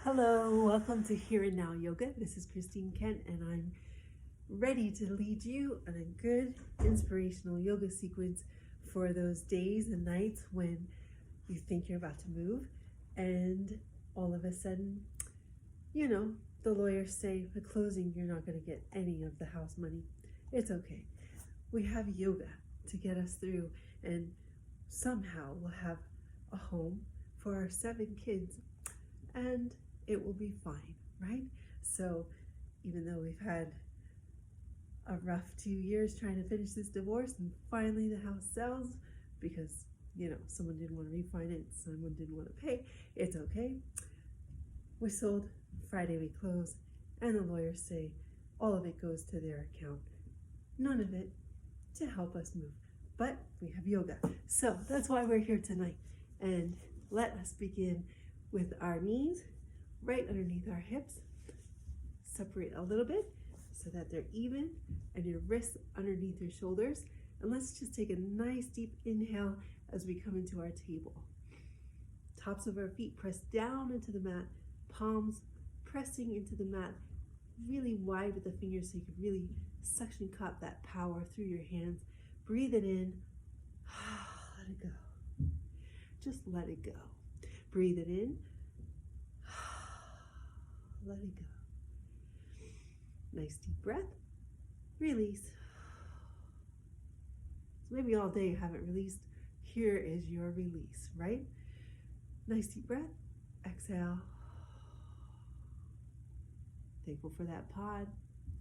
Hello, welcome to Here and Now Yoga. This is Christine Kent, and I'm ready to lead you on a good inspirational yoga sequence for those days and nights when you think you're about to move, and all of a sudden, the lawyers say at closing you're not going to get any of the house money. It's okay. We have yoga to get us through, and somehow we'll have a home for our 7 kids, and it will be fine, right? So even though we've had a rough 2 years trying to finish this divorce, and finally the house sells because someone didn't want to refinance, someone didn't want to pay, it's okay. We sold, Friday we close, and the lawyers say all of it goes to their account, none of it to help us move. But we have yoga, so that's why we're here tonight. And let us begin with our knees right underneath our hips. Separate a little bit so that they're even, and your wrists underneath your shoulders. And let's just take a nice deep inhale as we come into our table. Tops of our feet press down into the mat, palms pressing into the mat really wide with the fingers so you can really suction cup that power through your hands. Breathe it in, let it go. Just let it go. Breathe it in, let it go. Nice deep breath, release. So maybe all day you haven't released. Here is your release, right? Nice deep breath, exhale. Thankful for that pod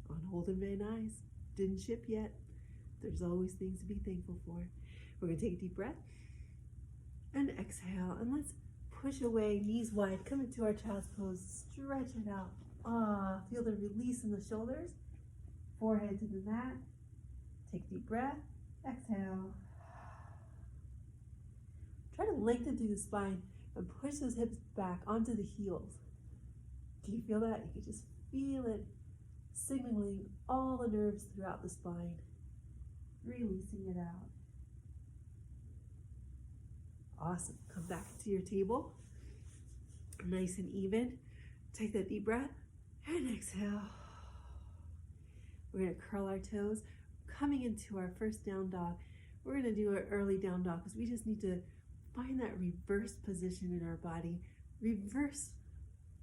on Holden Van Nuys. Didn't ship yet. There's always things to be thankful for. We're gonna take a deep breath and exhale, and let's push away, knees wide, come into our child's pose, stretch it out. Feel the release in the shoulders, forehead to the mat. Take a deep breath, exhale. Try to lengthen through the spine and push those hips back onto the heels. Do you feel that? You can just feel it signaling all the nerves throughout the spine, releasing it out. Awesome. Come back to your table, nice and even. Take that deep breath and exhale. We're going to curl our toes, coming into our first down dog. We're going to do an early down dog because we just need to find that reverse position in our body. Reverse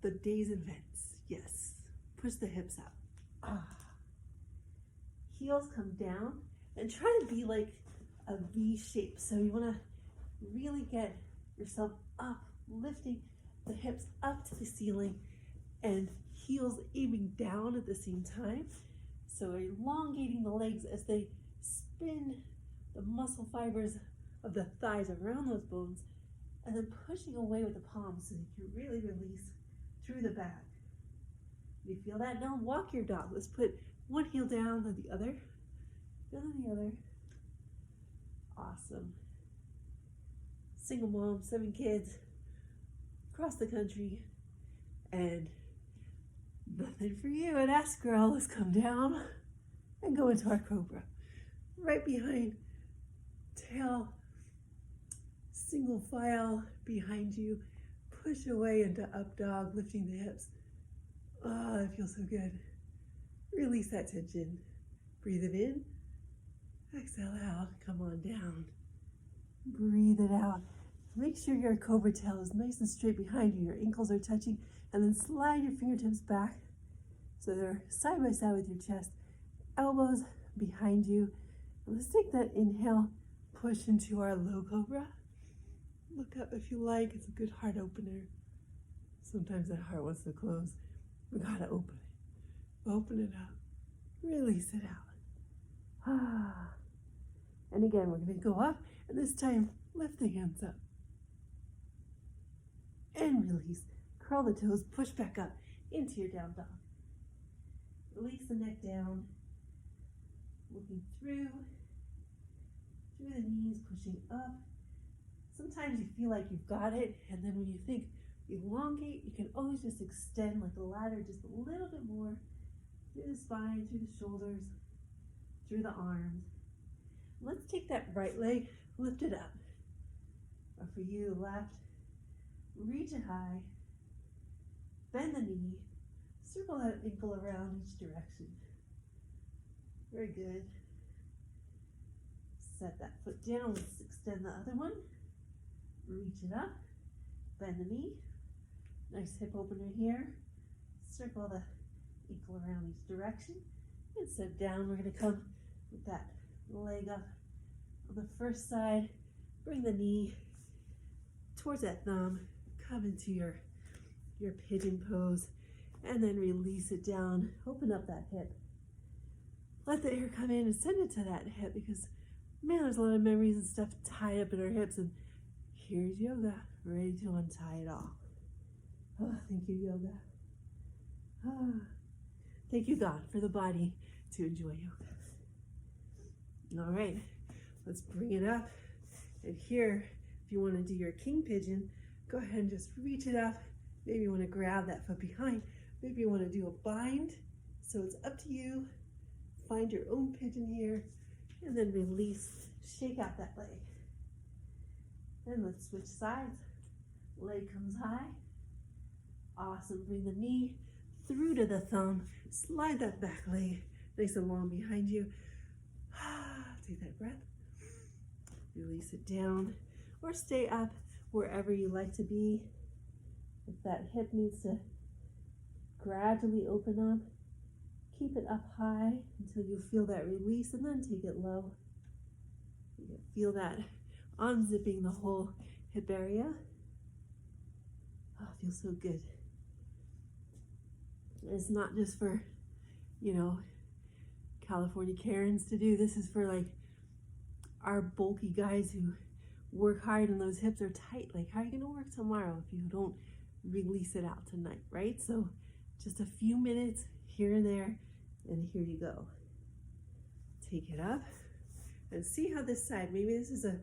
the day's events. Yes. Push the hips up. Heels come down and try to be like a V shape. So you want to really get yourself up, lifting the hips up to the ceiling and heels aiming down at the same time. So elongating the legs as they spin the muscle fibers of the thighs around those bones, and then pushing away with the palms so you can really release through the back. You feel that? Now walk your dog. Let's put one heel down, then the other, then the other. Awesome. Single mom, 7 kids, across the country, and nothing for you. An ass girl. Let's come down and go into our cobra. Right behind, tail, single file behind you. Push away into up dog, lifting the hips. Oh, that feels so good. Release that tension. Breathe it in. Exhale out. Come on down. Breathe it out. Make sure your cobra tail is nice and straight behind you. Your ankles are touching, and then slide your fingertips back so they're side by side with your chest. Elbows behind you. And let's take that inhale, push into our low cobra. Look up if you like. It's a good heart opener. Sometimes that heart wants to close. We gotta open it. Open it up. Release it out. And again, we're gonna go up, and this time lift the hands up. And release. Curl the toes, push back up into your down dog. Release the neck down. Looking through the knees, pushing up. Sometimes you feel like you've got it, and then when you think elongate, you can always just extend like a ladder just a little bit more through the spine, through the shoulders, through the arms. Let's take that right leg, lift it up. Or for you, left, reach it high, bend the knee, circle that ankle around each direction. Very good. Set that foot down, let's extend the other one. Reach it up, bend the knee. Nice hip opener here. Circle the ankle around each direction. And set down, we're gonna come with that leg up on the first side. Bring the knee towards that thumb, come into your pigeon pose, and then release it down. Open up that hip. Let the air come in and send it to that hip, because man, there's a lot of memories and stuff tied up in our hips, and here's yoga, ready to untie it all. Oh, thank you, yoga. Oh, thank you, God, for the body to enjoy yoga. All right, let's bring it up. And here, if you want to do your king pigeon, go ahead and just reach it up. Maybe you want to grab that foot behind. Maybe you want to do a bind. So it's up to you. Find your own pigeon here, and then release, shake out that leg. Then let's switch sides. Leg comes high. Awesome, bring the knee through to the thumb. Slide that back leg nice and long behind you. Take that breath. Release it down, or stay up wherever you like to be. If that hip needs to gradually open up, keep it up high until you feel that release, and then take it low. You can feel that unzipping the whole hip area. Oh, it feels so good. It's not just for, California Karens to do. This is for like our bulky guys who work hard and those hips are tight. Like, how are you gonna work tomorrow if you don't release it out tonight, right? So just a few minutes here and there, and here you go. Take it up and see how this side, maybe this is a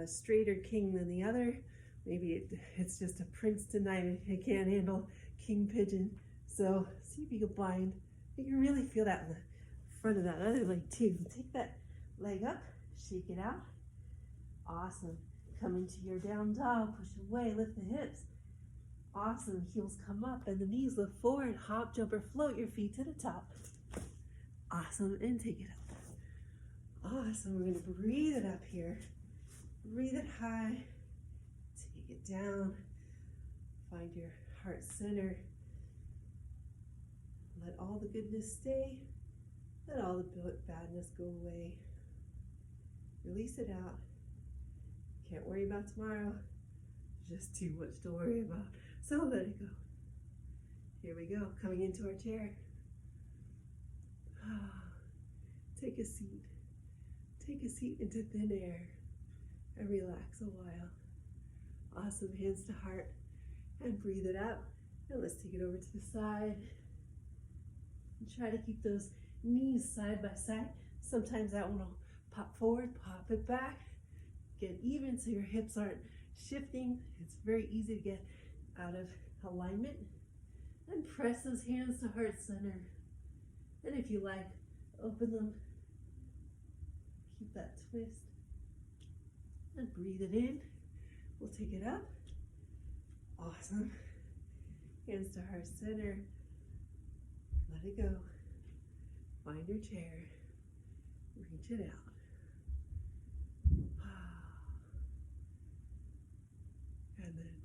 straighter king than the other. Maybe it's just a prince tonight and it can't handle king pigeon. So see if you can bind. You can really feel that in the front of that other leg too. Take that leg up, shake it out. Awesome. Come into your down dog, push away, lift the hips. Awesome, heels come up and the knees look forward. Hop, jump, or float your feet to the top. Awesome, and take it up. Awesome, we're gonna breathe it up here. Breathe it high, take it down. Find your heart center. Let all the goodness stay. Let all the badness go away. Release it out. Can't worry about tomorrow. Just too much to worry about. So let it go. Here we go, coming into our chair. Take a seat. Take a seat into thin air and relax a while. Awesome, hands to heart, and breathe it out. And let's take it over to the side. And try to keep those knees side by side. Sometimes that one will pop forward, pop it back. Get even so your hips aren't shifting. It's very easy to get out of alignment. And press those hands to heart center. And if you like, open them. Keep that twist. And breathe it in. We'll take it up. Awesome. Hands to heart center. Let it go. Find your chair. Reach it out. And then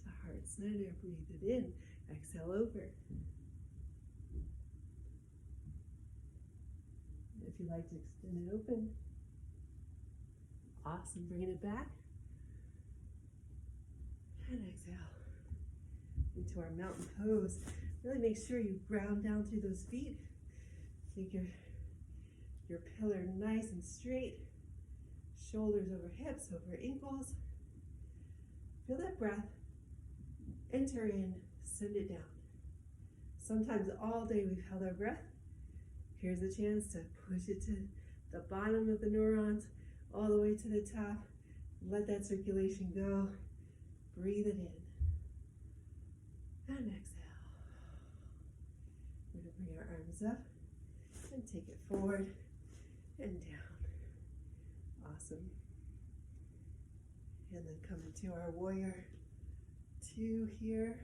to heart center, breathe it in. Exhale over. If you like to extend it open. Awesome, bringing it back. And exhale. Into our mountain pose. Really make sure you ground down through those feet. Keep your pillar nice and straight. Shoulders over hips, over ankles. Feel that breath. Enter in, send it down. Sometimes all day we've held our breath. Here's a chance to push it to the bottom of the neurons, all the way to the top. Let that circulation go. Breathe it in. And exhale. We're going to bring our arms up and take it forward and down. Awesome. And then come into our warrior 2 here.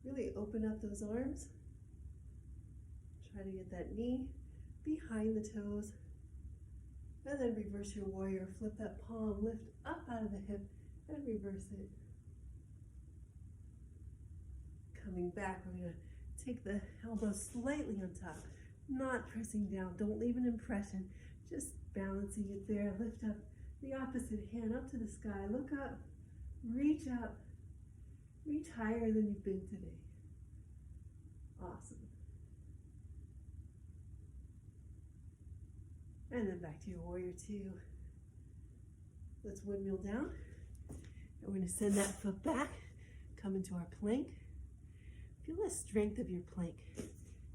Really open up those arms. Try to get that knee behind the toes. And then reverse your warrior. Flip that palm, lift up out of the hip, and reverse it. Coming back, we're going to take the elbow slightly on top, not pressing down. Don't leave an impression, just balancing it there. Lift up the opposite hand up to the sky. Look up, reach higher than you've been today. Awesome. And then back to your warrior two. Let's windmill down. And we're going to send that foot back, come into our plank. Feel the strength of your plank.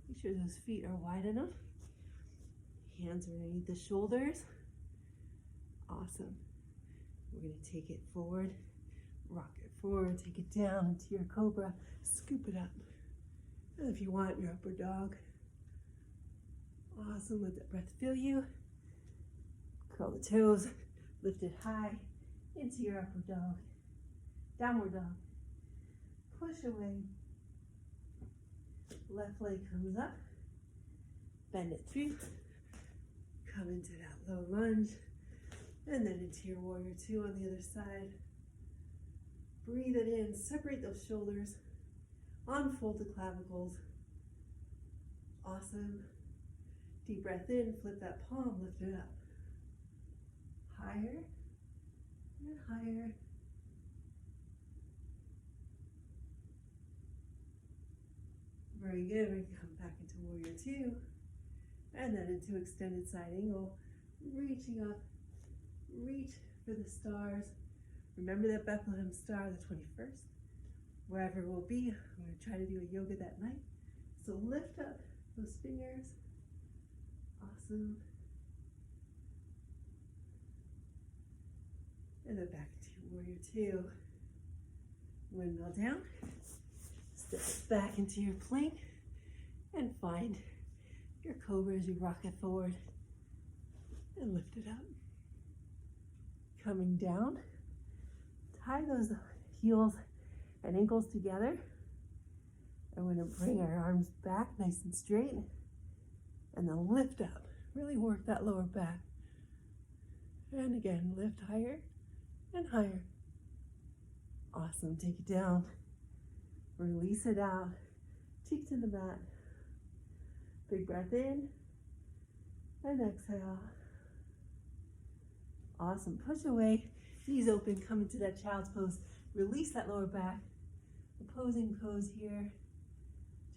Make sure those feet are wide enough. Hands underneath the shoulders. Awesome. We're going to take it forward, rock it forward, take it down into your cobra, scoop it up. And if you want, your upward dog. Awesome. Let that breath fill you. Curl the toes, lift it high into your upward dog. Downward dog. Push away. Left leg comes up. Bend it through. Come into that low lunge. And then into your warrior two on the other side. Breathe it in. Separate those shoulders. Unfold the clavicles. Awesome. Deep breath in. Flip that palm. Lift it up. Higher and higher. Very good. We come back into warrior two. And then into extended side angle. Reaching up. Reach for the stars. Remember that Bethlehem star, the 21st. Wherever we'll be, I'm going to try to do a yoga that night. So lift up those fingers. Awesome. And then back to warrior two. Windmill down. Step back into your plank and find your cobra as you rock it forward and lift it up. Coming down, tie those heels and ankles together. And we're going to bring our arms back nice and straight and then lift up. Really work that lower back. And again, lift higher and higher. Awesome. Take it down. Release it out. Cheek to the mat. Big breath in and exhale. Awesome. Push away. Knees open. Come into that child's pose. Release that lower back. Opposing pose here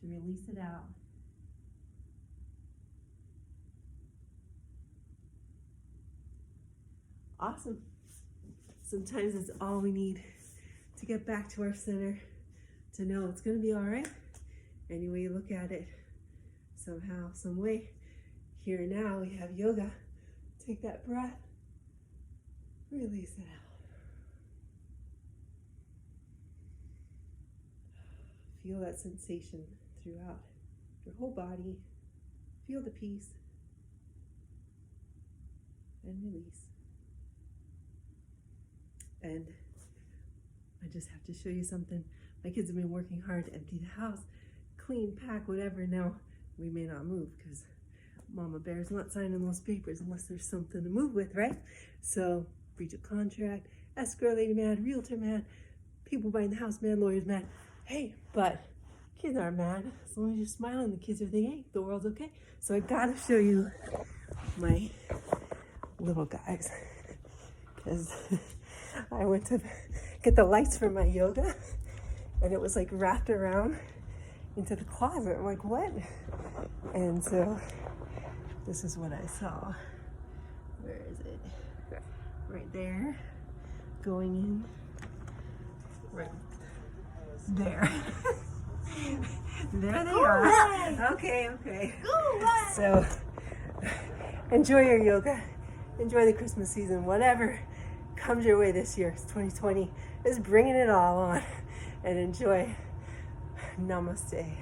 to release it out. Awesome. Sometimes it's all we need to get back to our center, to know it's going to be all right. Any way you look at it, somehow, some way. Here and now, we have yoga. Take that breath. Release it out. Feel that sensation throughout your whole body. Feel the peace. And release. And I just have to show you something. My kids have been working hard to empty the house, clean, pack, whatever. Now, we may not move because Mama Bear's not signing those papers unless there's something to move with, right? So, breach of contract, escrow lady mad, realtor mad, people buying the house mad, lawyers mad. Hey, but kids aren't mad. As long as you're smiling, the kids are thinking, hey, the world's okay. So I gotta show you my little guys. Because I went to get the lights for my yoga and it was like wrapped around into the closet. I'm like, what? And so this is what I saw. Where is it? Right there. Going in. Right there. There they are. Right. Okay. Right. So enjoy your yoga. Enjoy the Christmas season. Whatever comes your way this year. It's 2020 is bringing it all on. And enjoy. Namaste.